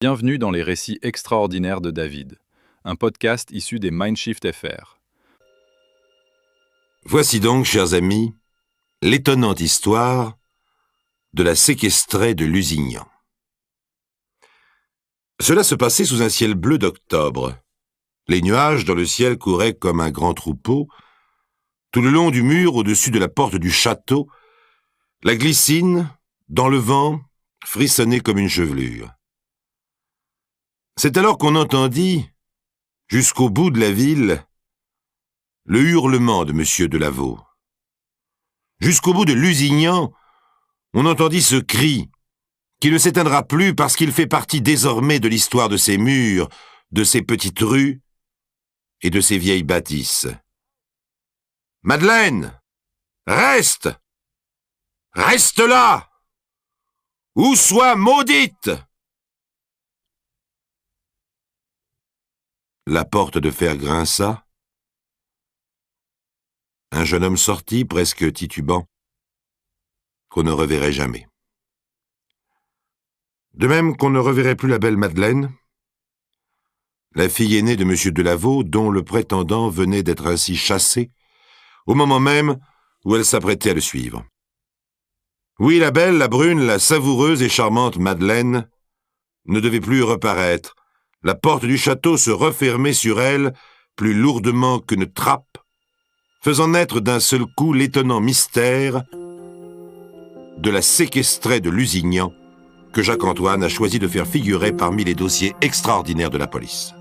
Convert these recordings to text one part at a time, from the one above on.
Bienvenue dans les récits extraordinaires de David, un podcast issu des Mindshift FR. Voici donc, chers amis, l'étonnante histoire de la séquestrée de Lusignan. Cela se passait sous un ciel bleu d'octobre. Les nuages dans le ciel couraient comme un grand troupeau. Tout le long du mur, au-dessus de la porte du château, la glycine, dans le vent, frissonnait comme une chevelure. C'est alors qu'on entendit, jusqu'au bout de la ville, le hurlement de M. Delaveau. Jusqu'au bout de Lusignan, on entendit ce cri, qui ne s'éteindra plus parce qu'il fait partie désormais de l'histoire de ces murs, de ces petites rues et de ces vieilles bâtisses. « Madeleine, reste! Reste là! Ou sois maudite !» La porte de fer grinça. Un jeune homme sortit, presque titubant, qu'on ne reverrait jamais. De même qu'on ne reverrait plus la belle Madeleine, la fille aînée de M. Delaveau, dont le prétendant venait d'être ainsi chassé, au moment même où elle s'apprêtait à le suivre. Oui, la belle, la brune, la savoureuse et charmante Madeleine ne devait plus reparaître. La porte du château se refermait sur elle plus lourdement qu'une trappe, faisant naître d'un seul coup l'étonnant mystère de la séquestrée de Lusignan que Jacques-Antoine a choisi de faire figurer parmi les dossiers extraordinaires de la police.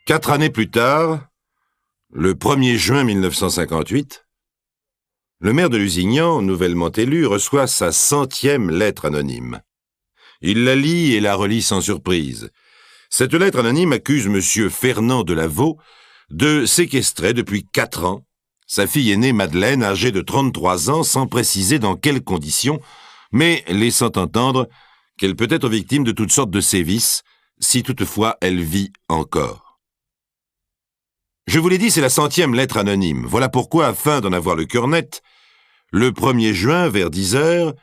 Quatre années plus tard, le 1er juin 1958, le maire de Lusignan, nouvellement élu, reçoit sa 100e lettre anonyme. Il la lit et la relit sans surprise. Cette lettre anonyme accuse M. Fernand Delaveau de séquestrer depuis 4 ans sa fille aînée Madeleine, âgée de 33 ans, sans préciser dans quelles conditions, mais laissant entendre qu'elle peut être victime de toutes sortes de sévices, si toutefois elle vit encore. Je vous l'ai dit, c'est la 100e lettre anonyme. Voilà pourquoi, afin d'en avoir le cœur net, le 1er juin, vers 10 heures,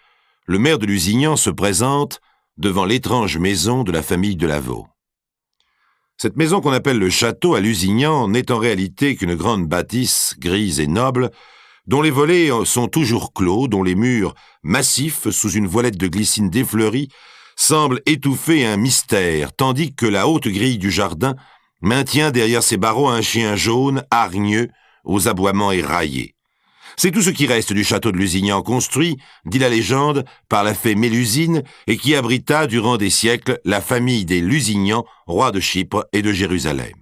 le maire de Lusignan se présente devant l'étrange maison de la famille Delaveau. Cette maison qu'on appelle le château à Lusignan n'est en réalité qu'une grande bâtisse grise et noble, dont les volets sont toujours clos, dont les murs, massifs sous une voilette de glycine défleurie, semblent étouffer un mystère, tandis que la haute grille du jardin maintient derrière ses barreaux un chien jaune, hargneux, aux aboiements éraillés. C'est tout ce qui reste du château de Lusignan, construit, dit la légende, par la fée Mélusine, et qui abrita durant des siècles la famille des Lusignans, rois de Chypre et de Jérusalem.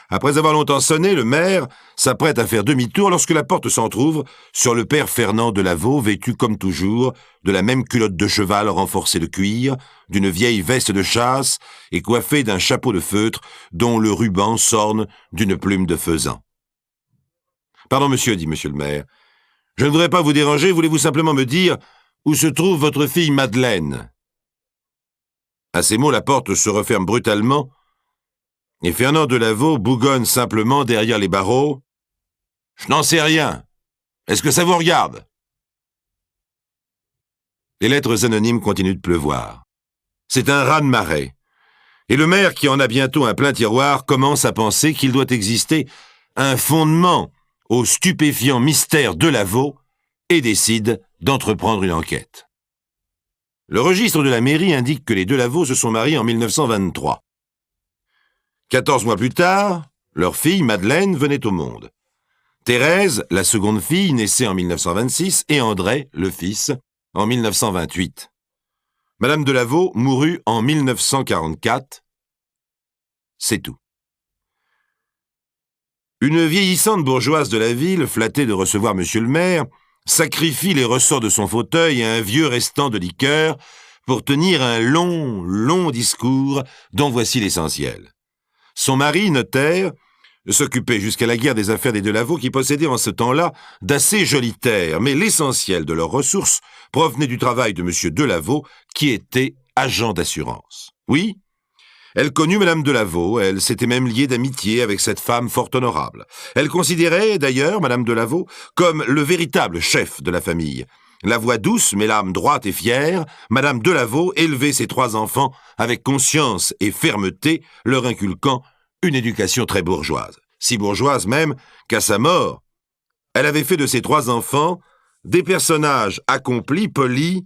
Après avoir longtemps sonné, le maire s'apprête à faire demi-tour lorsque la porte s'entr'ouvre sur le père Fernand Delaveau, vêtu comme toujours de la même culotte de cheval renforcée de cuir, d'une vieille veste de chasse et coiffé d'un chapeau de feutre dont le ruban s'orne d'une plume de faisan. « Pardon, monsieur, dit monsieur le maire. Je ne voudrais pas vous déranger, voulez-vous simplement me dire où se trouve votre fille Madeleine ?» À ces mots, la porte se referme brutalement et Fernand Delaveau bougonne simplement derrière les barreaux. « Je n'en sais rien. Est-ce que ça vous regarde ?» Les lettres anonymes continuent de pleuvoir. C'est un raz-de-marée. Et le maire, qui en a bientôt un plein tiroir, commence à penser qu'il doit exister un fondement au stupéfiant mystère Delaveau et décide d'entreprendre une enquête. Le registre de la mairie indique que les Delaveau se sont mariés en 1923. 14 mois plus tard, leur fille, Madeleine, venait au monde. Thérèse, la seconde fille, naissait en 1926, et André, le fils, en 1928. Madame Delaveau mourut en 1944. C'est tout. Une vieillissante bourgeoise de la ville, flattée de recevoir monsieur le maire, sacrifie les ressorts de son fauteuil à un vieux restant de liqueur pour tenir un long discours dont voici l'essentiel. Son mari, notaire, s'occupait jusqu'à la guerre des affaires des Delaveau qui possédaient en ce temps-là d'assez jolies terres, mais l'essentiel de leurs ressources provenait du travail de M. Delaveau, qui était agent d'assurance. Oui, elle connut Madame Delaveau, elle s'était même liée d'amitié avec cette femme fort honorable. Elle considérait, d'ailleurs, Madame Delaveau comme le véritable chef de la famille. La voix douce, mais l'âme droite et fière, Madame Delaveau élevait ses 3 enfants avec conscience et fermeté, leur inculquant une éducation très bourgeoise. Si bourgeoise même qu'à sa mort, elle avait fait de ses 3 enfants des personnages accomplis, polis,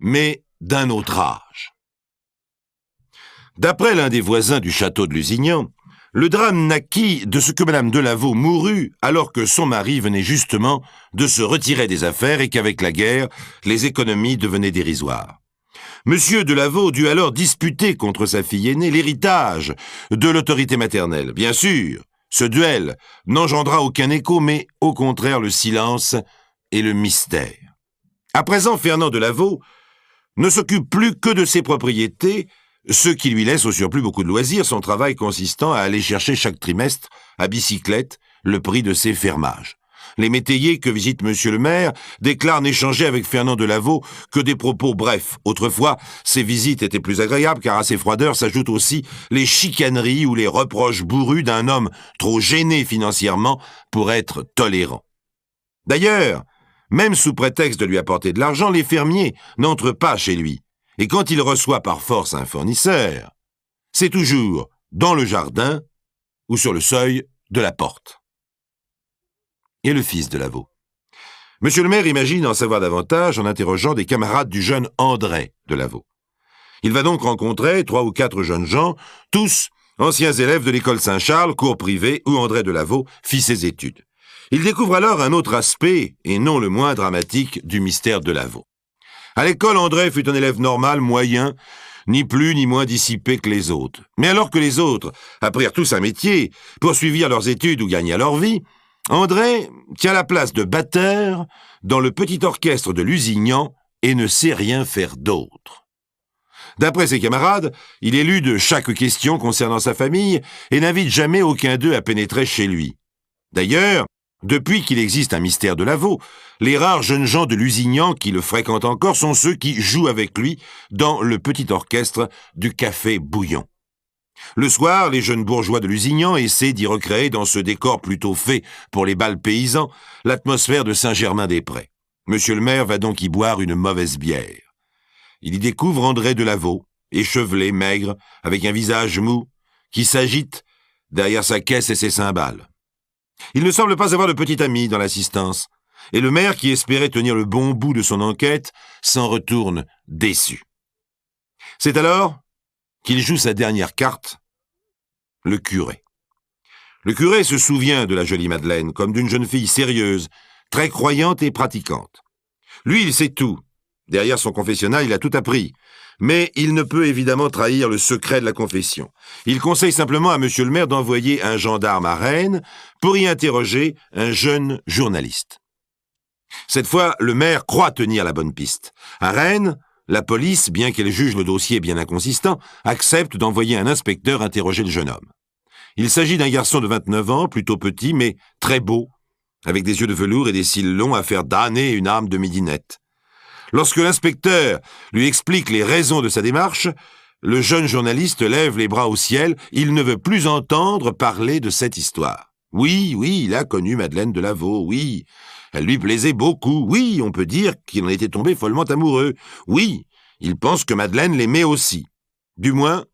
mais d'un autre âge. D'après l'un des voisins du château de Lusignan, le drame naquit de ce que Madame Delaveau mourut alors que son mari venait justement de se retirer des affaires et qu'avec la guerre, les économies devenaient dérisoires. Monsieur Delaveau dut alors disputer contre sa fille aînée l'héritage de l'autorité maternelle. Bien sûr, ce duel n'engendra aucun écho, mais au contraire le silence et le mystère. À présent, Fernand Delaveau ne s'occupe plus que de ses propriétés, ce qui lui laisse au surplus beaucoup de loisirs, son travail consistant à aller chercher chaque trimestre, à bicyclette, le prix de ses fermages. Les métayers que visite monsieur le maire déclarent n'échanger avec Fernand Delaveau que des propos brefs. Autrefois, ces visites étaient plus agréables car à ces froideurs s'ajoutent aussi les chicaneries ou les reproches bourrus d'un homme trop gêné financièrement pour être tolérant. D'ailleurs, même sous prétexte de lui apporter de l'argent, les fermiers n'entrent pas chez lui. Et quand il reçoit par force un fournisseur, c'est toujours dans le jardin ou sur le seuil de la porte. Et le fils Delaveau. Monsieur le maire imagine en savoir davantage en interrogeant des camarades du jeune André Delaveau. Il va donc rencontrer 3 ou 4 jeunes gens, tous anciens élèves de l'école Saint-Charles, cours privé, où André Delaveau fit ses études. Il découvre alors un autre aspect, et non le moins dramatique, du mystère Delaveau. À l'école, André fut un élève normal, moyen, ni plus ni moins dissipé que les autres. Mais alors que les autres apprirent tous un métier, poursuivirent leurs études ou gagnèrent leur vie, André tient la place de batteur dans le petit orchestre de Lusignan et ne sait rien faire d'autre. D'après ses camarades, il élude chaque question concernant sa famille et n'invite jamais aucun d'eux à pénétrer chez lui. D'ailleurs, depuis qu'il existe un mystère Delaveau, les rares jeunes gens de Lusignan qui le fréquentent encore sont ceux qui jouent avec lui dans le petit orchestre du Café Bouillon. Le soir, les jeunes bourgeois de Lusignan essaient d'y recréer dans ce décor plutôt fait pour les bals paysans l'atmosphère de Saint-Germain-des-Prés. Monsieur le maire va donc y boire une mauvaise bière. Il y découvre André Delaveau, échevelé, maigre, avec un visage mou, qui s'agite derrière sa caisse et ses cymbales. Il ne semble pas avoir de petit ami dans l'assistance, et le maire, qui espérait tenir le bon bout de son enquête, s'en retourne déçu. C'est alors qu'il joue sa dernière carte, le curé. Le curé se souvient de la jolie Madeleine comme d'une jeune fille sérieuse, très croyante et pratiquante. Lui, il sait tout. Derrière son confessionnal, il a tout appris. Mais il ne peut évidemment trahir le secret de la confession. Il conseille simplement à monsieur le maire d'envoyer un gendarme à Rennes pour y interroger un jeune journaliste. Cette fois, le maire croit tenir la bonne piste. À Rennes, la police, bien qu'elle juge le dossier bien inconsistant, accepte d'envoyer un inspecteur interroger le jeune homme. Il s'agit d'un garçon de 29 ans, plutôt petit, mais très beau, avec des yeux de velours et des cils longs à faire damner une âme de midinette. Lorsque l'inspecteur lui explique les raisons de sa démarche, le jeune journaliste lève les bras au ciel, il ne veut plus entendre parler de cette histoire. Oui, il a connu Madeleine Delaveau, oui. Elle lui plaisait beaucoup, oui, on peut dire qu'il en était tombé follement amoureux. Oui, il pense que Madeleine l'aimait aussi. Du moins,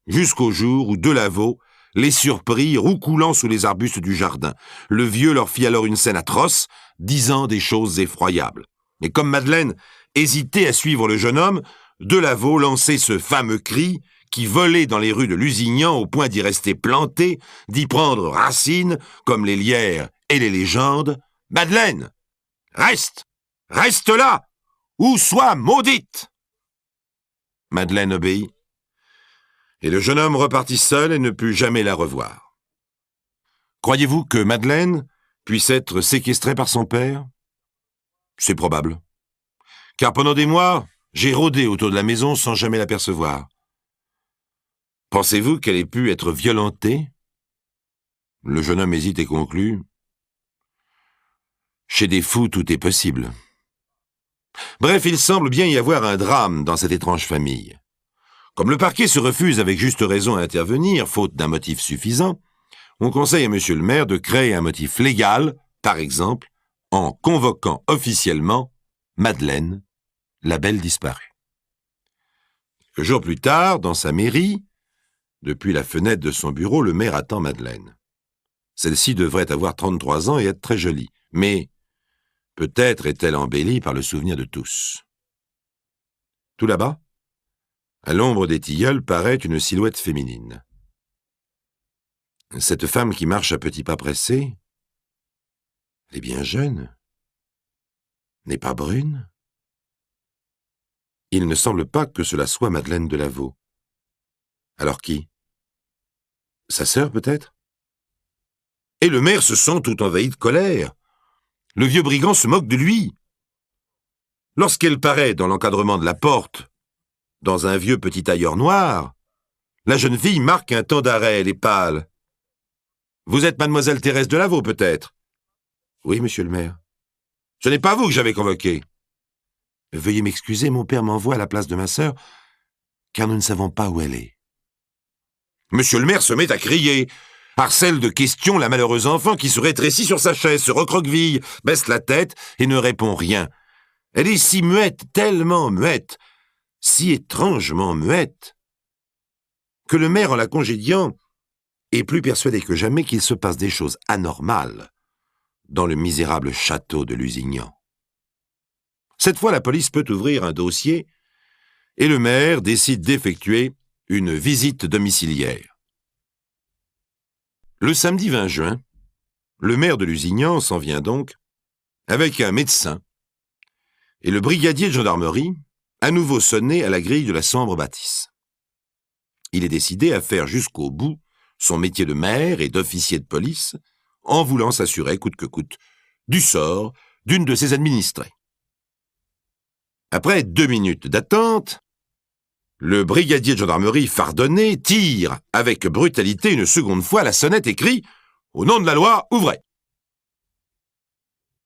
jusqu'au jour où Delaveau les surprit roucoulant sous les arbustes du jardin. Le vieux leur fit alors une scène atroce, disant des choses effroyables. Et comme Madeleine hésitait à suivre le jeune homme, Delaveau lançait ce fameux cri qui volait dans les rues de Lusignan au point d'y rester planté, d'y prendre racine, comme les lierres et les légendes. « Madeleine, reste là, ou sois maudite !» Madeleine obéit, et le jeune homme repartit seul et ne put jamais la revoir. Croyez-vous que Madeleine puisse être séquestrée par son père ? C'est probable. Car pendant des mois, j'ai rôdé autour de la maison sans jamais l'apercevoir. Pensez-vous qu'elle ait pu être violentée ? Le jeune homme hésite et conclut. Chez des fous, tout est possible. Bref, il semble bien y avoir un drame dans cette étrange famille. Comme le parquet se refuse avec juste raison à intervenir, faute d'un motif suffisant, on conseille à monsieur le maire de créer un motif légal, par exemple, en convoquant officiellement Madeleine, la belle disparue. Quelques jours plus tard, dans sa mairie, depuis la fenêtre de son bureau, le maire attend Madeleine. Celle-ci devrait avoir 33 ans et être très jolie, mais peut-être est-elle embellie par le souvenir de tous. Tout là-bas, à l'ombre des tilleuls, paraît une silhouette féminine. Cette femme qui marche à petits pas pressés, elle est bien jeune, n'est pas brune. Il ne semble pas que cela soit Madeleine Delaveau. Alors qui? Sa sœur, peut-être? Et le maire se sent tout envahi de colère. Le vieux brigand se moque de lui. Lorsqu'elle paraît dans l'encadrement de la porte, dans un vieux petit tailleur noir, la jeune fille marque un temps d'arrêt, elle est pâle. « Vous êtes mademoiselle Thérèse Delaveau, peut-être ?»« Oui, monsieur le maire. »« Ce n'est pas vous que j'avais convoqué. »« Veuillez m'excuser, mon père m'envoie à la place de ma sœur, car nous ne savons pas où elle est. » Monsieur le maire se met à crier, harcèle de questions la malheureuse enfant qui se rétrécit sur sa chaise, se recroqueville, baisse la tête et ne répond rien. Elle est si muette, tellement muette, si étrangement muette, que le maire, en la congédiant, est plus persuadé que jamais qu'il se passe des choses anormales dans le misérable château de Lusignan. Cette fois, la police peut ouvrir un dossier et le maire décide d'effectuer une visite domiciliaire. Le samedi 20 juin, le maire de Lusignan s'en vient donc avec un médecin et le brigadier de gendarmerie à nouveau sonné à la grille de la sombre bâtisse. Il est décidé à faire jusqu'au bout son métier de maire et d'officier de police, en voulant s'assurer coûte que coûte du sort d'une de ses administrées. Après 2 minutes d'attente, le brigadier de gendarmerie fardonné tire avec brutalité une seconde fois la sonnette et crie « Au nom de la loi, ouvrez !»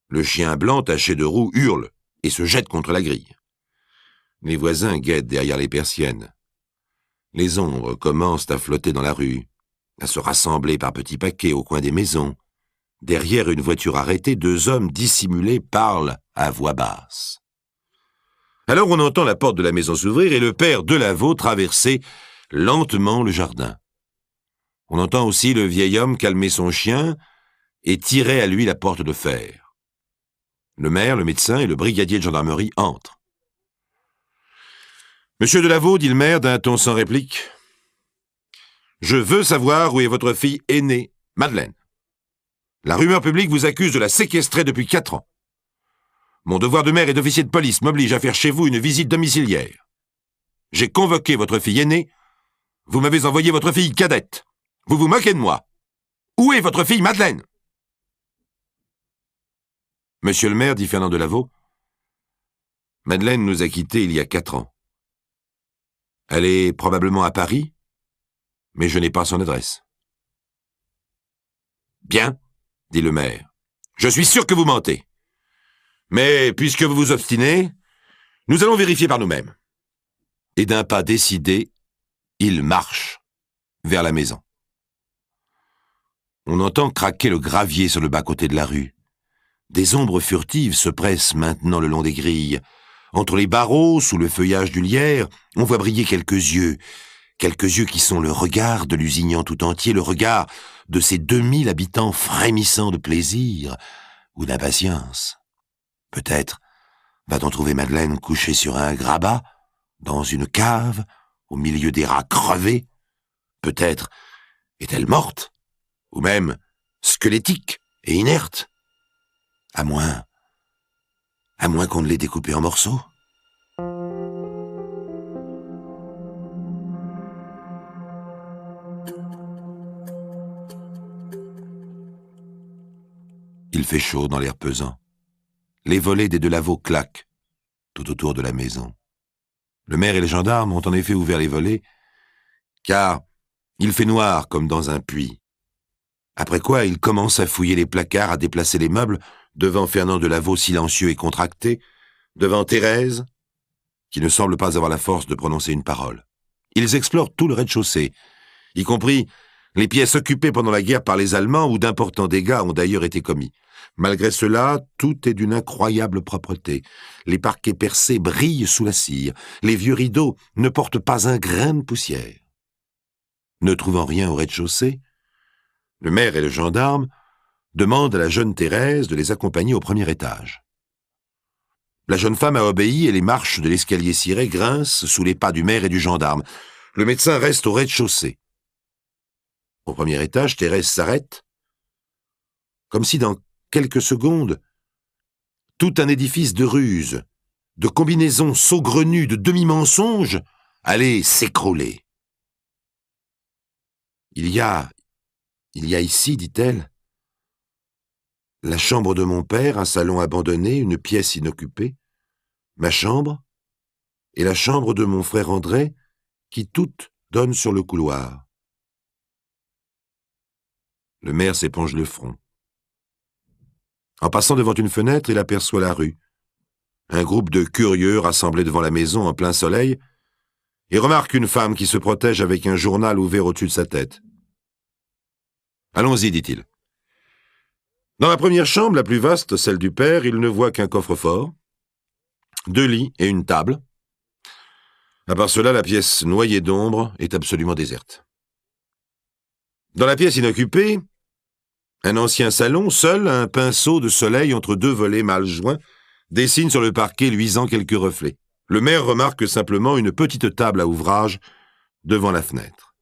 Le chien blanc taché de roux hurle et se jette contre la grille. Les voisins guettent derrière les persiennes. Les ombres commencent à flotter dans la rue, à se rassembler par petits paquets au coin des maisons. Derrière une voiture arrêtée, 2 hommes dissimulés parlent à voix basse. Alors on entend la porte de la maison s'ouvrir et le père Delaveau traverser lentement le jardin. On entend aussi le vieil homme calmer son chien et tirer à lui la porte de fer. Le maire, le médecin et le brigadier de gendarmerie entrent. « Monsieur Delaveau, dit le maire d'un ton sans réplique, je veux savoir où est votre fille aînée, Madeleine. La rumeur publique vous accuse de la séquestrer depuis 4 ans. Mon devoir de maire et d'officier de police m'oblige à faire chez vous une visite domiciliaire. J'ai convoqué votre fille aînée. Vous m'avez envoyé votre fille cadette. Vous vous moquez de moi. Où est votre fille Madeleine? Monsieur le maire, dit Fernand Delaveau, Madeleine nous a quittés il y a 4 ans. Elle est probablement à Paris, mais je n'ai pas son adresse. Bien, dit le maire. Je suis sûr que vous mentez. Mais puisque vous vous obstinez, nous allons vérifier par nous-mêmes. Et d'un pas décidé, il marche vers la maison. On entend craquer le gravier sur le bas-côté de la rue. Des ombres furtives se pressent maintenant le long des grilles. Entre les barreaux, sous le feuillage du lierre, on voit briller quelques yeux qui sont le regard de Lusignan tout entier, le regard de ces 2000 habitants frémissant de plaisir ou d'impatience. Peut-être va-t-on trouver Madeleine couchée sur un grabat, dans une cave, au milieu des rats crevés. Peut-être est-elle morte, ou même squelettique et inerte. À moins qu'on ne l'ait découpée en morceaux. Il fait chaud dans l'air pesant. Les volets des Delaveau claquent tout autour de la maison. Le maire et les gendarmes ont en effet ouvert les volets, car il fait noir comme dans un puits. Après quoi, ils commencent à fouiller les placards, à déplacer les meubles, devant Fernand Delaveau silencieux et contracté, devant Thérèse, qui ne semble pas avoir la force de prononcer une parole. Ils explorent tout le rez-de-chaussée, y compris les pièces occupées pendant la guerre par les Allemands où d'importants dégâts ont d'ailleurs été commis. Malgré cela, tout est d'une incroyable propreté. Les parquets percés brillent sous la cire. Les vieux rideaux ne portent pas un grain de poussière. Ne trouvant rien au rez-de-chaussée, le maire et le gendarme demandent à la jeune Thérèse de les accompagner au premier étage. La jeune femme a obéi et les marches de l'escalier ciré grincent sous les pas du maire et du gendarme. Le médecin reste au rez-de-chaussée. Au premier étage, Thérèse s'arrête, comme si dans quelques secondes, tout un édifice de ruses, de combinaisons saugrenues, de demi-mensonges allait s'écrouler. Il y a ici, dit-elle, la chambre de mon père, un salon abandonné, une pièce inoccupée, ma chambre et la chambre de mon frère André, qui toutes donnent sur le couloir. Le maire s'éponge le front. En passant devant une fenêtre, il aperçoit la rue, un groupe de curieux rassemblés devant la maison en plein soleil, et remarque une femme qui se protège avec un journal ouvert au-dessus de sa tête. « Allons-y, dit-il. » Dans la première chambre, la plus vaste, celle du père, il ne voit qu'un coffre-fort, 2 lits et une table. À part cela, la pièce noyée d'ombre est absolument déserte. Dans la pièce inoccupée, un ancien salon, seul un pinceau de soleil entre 2 volets mal joints, dessine sur le parquet luisant quelques reflets. Le maire remarque simplement une petite table à ouvrage devant la fenêtre.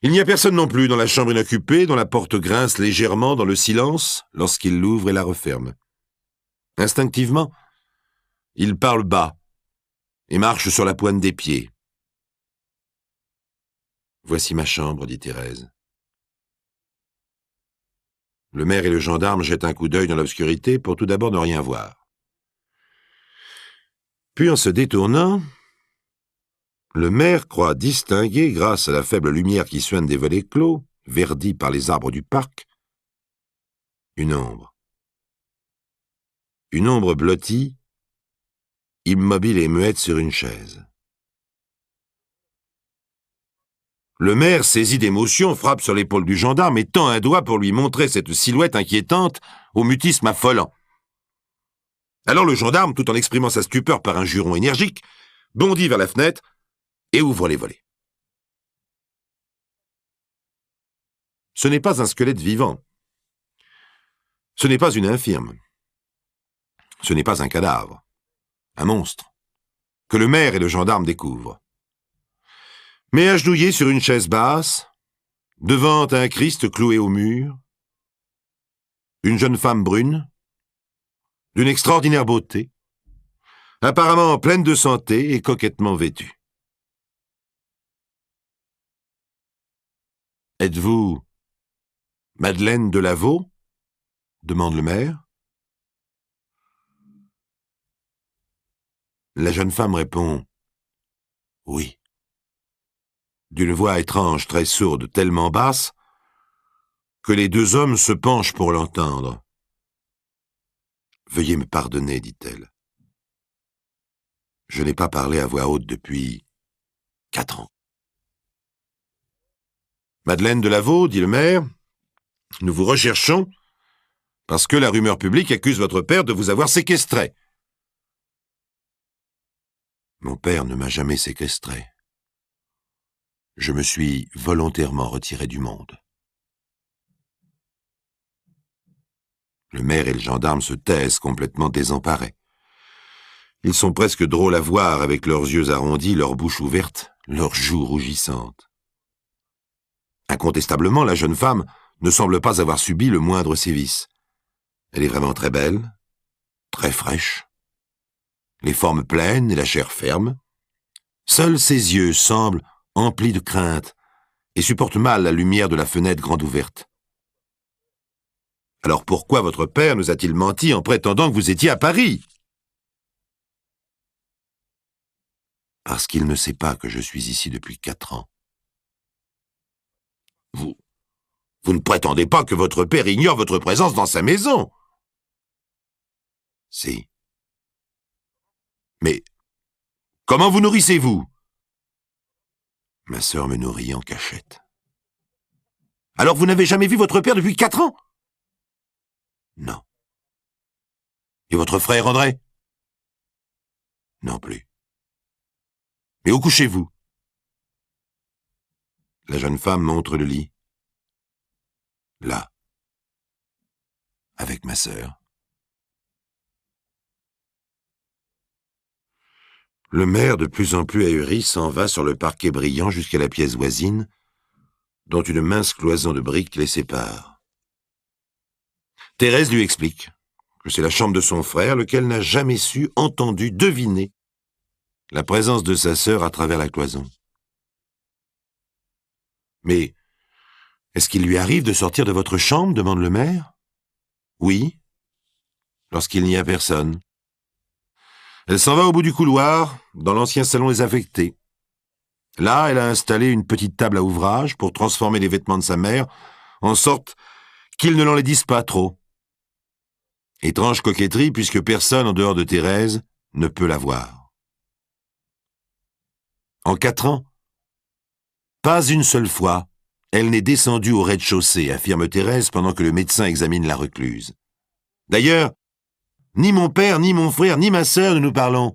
Il n'y a personne non plus dans la chambre inoccupée, dont la porte grince légèrement dans le silence lorsqu'il l'ouvre et la referme. Instinctivement, il parle bas et marche sur la pointe des pieds. « Voici ma chambre, dit Thérèse. » Le maire et le gendarme jettent un coup d'œil dans l'obscurité pour tout d'abord ne rien voir. Puis en se détournant, le maire croit distinguer, grâce à la faible lumière qui suinte des volets clos, verdis par les arbres du parc, une ombre. Une ombre blottie, immobile et muette sur une chaise. Le maire, saisi d'émotion, frappe sur l'épaule du gendarme et tend un doigt pour lui montrer cette silhouette inquiétante au mutisme affolant. Alors le gendarme, tout en exprimant sa stupeur par un juron énergique, bondit vers la fenêtre et ouvre les volets. Ce n'est pas un squelette vivant. Ce n'est pas une infirme. Ce n'est pas un cadavre. Un monstre, que le maire et le gendarme découvrent. Mais agenouillé sur une chaise basse, devant un Christ cloué au mur, une jeune femme brune, d'une extraordinaire beauté, apparemment pleine de santé et coquettement vêtue. « Êtes-vous Madeleine de Lavaux ?» demande le maire. La jeune femme répond « Oui », d'une voix étrange, très sourde, tellement basse, que les 2 hommes se penchent pour l'entendre. « Veuillez me pardonner, dit-elle. Je n'ai pas parlé à voix haute depuis 4 ans. »« Madeleine de Lavaux, dit le maire, nous vous recherchons parce que la rumeur publique accuse votre père de vous avoir séquestré. »« Mon père ne m'a jamais séquestré. Je me suis volontairement retiré du monde. » Le maire et le gendarme se taisent complètement désemparés. Ils sont presque drôles à voir avec leurs yeux arrondis, leur bouche ouverte, leurs joues rougissantes. Incontestablement, la jeune femme ne semble pas avoir subi le moindre sévice. Elle est vraiment très belle, très fraîche, les formes pleines et la chair ferme. Seuls ses yeux semblent emplis de crainte et supportent mal la lumière de la fenêtre grande ouverte. Alors pourquoi votre père nous a-t-il menti en prétendant que vous étiez à Paris? Parce qu'il ne sait pas que je suis ici depuis 4 ans. Vous ne prétendez pas que votre père ignore votre présence dans sa maison? Si. Mais comment vous nourrissez-vous? Ma sœur me nourrit en cachette. Alors vous n'avez jamais vu votre père depuis 4 ans? Non. Et votre frère André? Non plus. Mais où couchez-vous? La jeune femme montre le lit. Là. Avec ma sœur. Le maire, de plus en plus ahuri, s'en va sur le parquet brillant jusqu'à la pièce voisine, dont une mince cloison de briques les sépare. Thérèse lui explique que c'est la chambre de son frère, lequel n'a jamais su, entendu, deviner la présence de sa sœur à travers la cloison. Mais est-ce qu'il lui arrive de sortir de votre chambre? Demande le maire. Oui, lorsqu'il n'y a personne. Elle s'en va au bout du couloir, dans l'ancien salon désaffecté. Là, elle a installé une petite table à ouvrage pour transformer les vêtements de sa mère, en sorte qu'ils ne l'enlaidissent pas trop. Étrange coquetterie, puisque personne en dehors de Thérèse ne peut la voir. En 4 ans, pas une seule fois, elle n'est descendue au rez-de-chaussée, affirme Thérèse pendant que le médecin examine la recluse. D'ailleurs, ni mon père, ni mon frère, ni ma sœur ne nous parlons.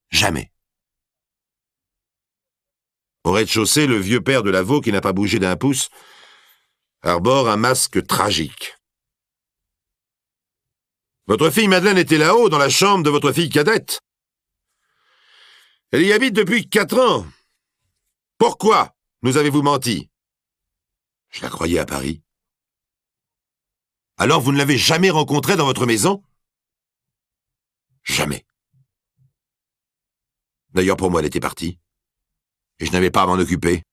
Jamais. Au rez-de-chaussée, le vieux père de Lavaux, qui n'a pas bougé d'un pouce, arbore un masque tragique. Votre fille Madeleine était là-haut, dans la chambre de votre fille cadette. Elle y habite depuis 4 ans. Pourquoi nous avez-vous menti? Je la croyais à Paris. Alors vous ne l'avez jamais rencontrée dans votre maison? Jamais. D'ailleurs, pour moi, elle était partie. Et je n'avais pas à m'en occuper.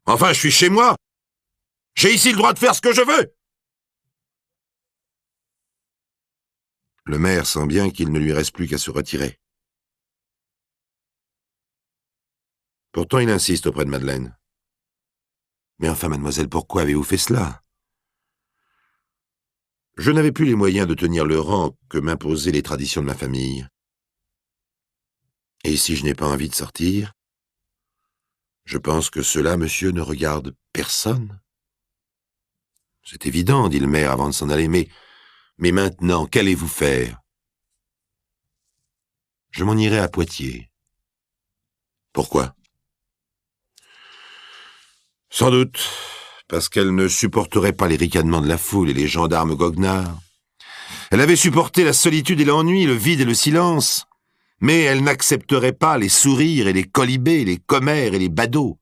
Enfin, je suis chez moi. J'ai ici le droit de faire ce que je veux. Le maire sent bien qu'il ne lui reste plus qu'à se retirer. Pourtant, il insiste auprès de Madeleine. Mais enfin, mademoiselle, pourquoi avez-vous fait cela? Je n'avais plus les moyens de tenir le rang que m'imposaient les traditions de ma famille. Et si je n'ai pas envie de sortir, je pense que cela, monsieur, ne regarde personne. C'est évident, dit le maire avant de s'en aller, mais maintenant, qu'allez-vous faire? Je m'en irai à Poitiers. Pourquoi? Sans doute, parce qu'elle ne supporterait pas les ricanements de la foule et les gendarmes goguenards. Elle avait supporté la solitude et l'ennui, le vide et le silence, mais elle n'accepterait pas les sourires et les colibés, les commères et les badauds.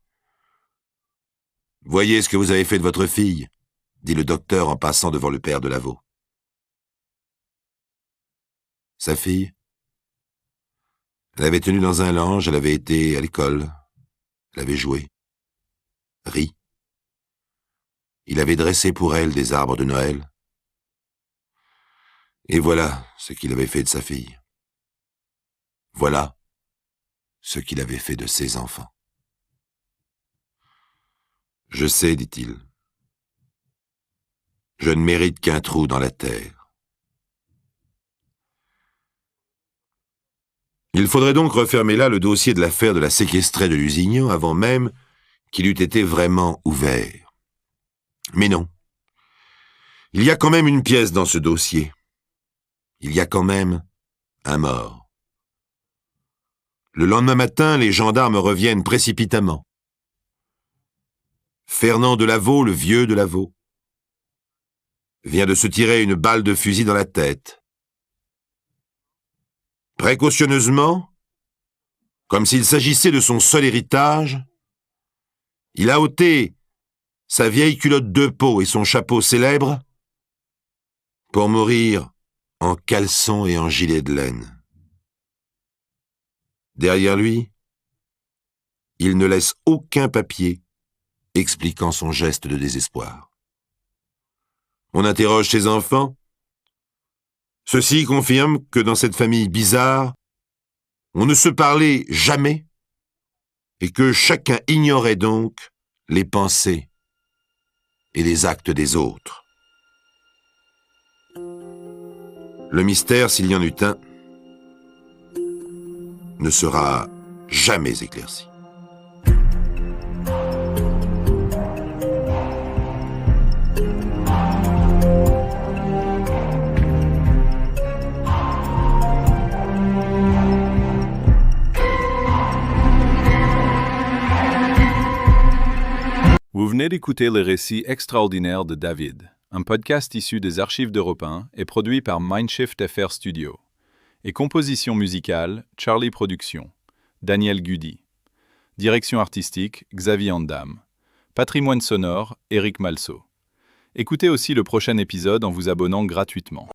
« Voyez ce que vous avez fait de votre fille », dit le docteur en passant devant le père de Lavaux. Sa fille? Elle avait tenu dans un lange, elle avait été à l'école, elle avait joué, ri. Il avait dressé pour elle des arbres de Noël. Et voilà ce qu'il avait fait de sa fille. Voilà ce qu'il avait fait de ses enfants. Je sais, dit-il. Je ne mérite qu'un trou dans la terre. Il faudrait donc refermer là le dossier de l'affaire de la séquestrée de Lusignan avant même qu'il eût été vraiment ouvert. Mais non. Il y a quand même une pièce dans ce dossier. Il y a quand même un mort. Le lendemain matin, les gendarmes reviennent précipitamment. Fernand de Lavaux, le vieux de Lavaux, vient de se tirer une balle de fusil dans la tête. Précautionneusement, comme s'il s'agissait de son seul héritage, il a ôté sa vieille culotte de peau et son chapeau célèbre pour mourir en caleçon et en gilet de laine. Derrière lui, il ne laisse aucun papier expliquant son geste de désespoir. On interroge ses enfants. Ceux-ci confirment que dans cette famille bizarre, on ne se parlait jamais et que chacun ignorait donc les pensées et les actes des autres. Le mystère, s'il y en eut un, ne sera jamais éclairci. Vous venez d'écouter le récit extraordinaire de David, un podcast issu des archives d'Europe 1 et produit par Mindshift FR Studio. Et composition musicale, Charlie Productions, Daniel Gudy. Direction artistique, Xavier Andam. Patrimoine sonore, Éric Malceau. Écoutez aussi le prochain épisode en vous abonnant gratuitement.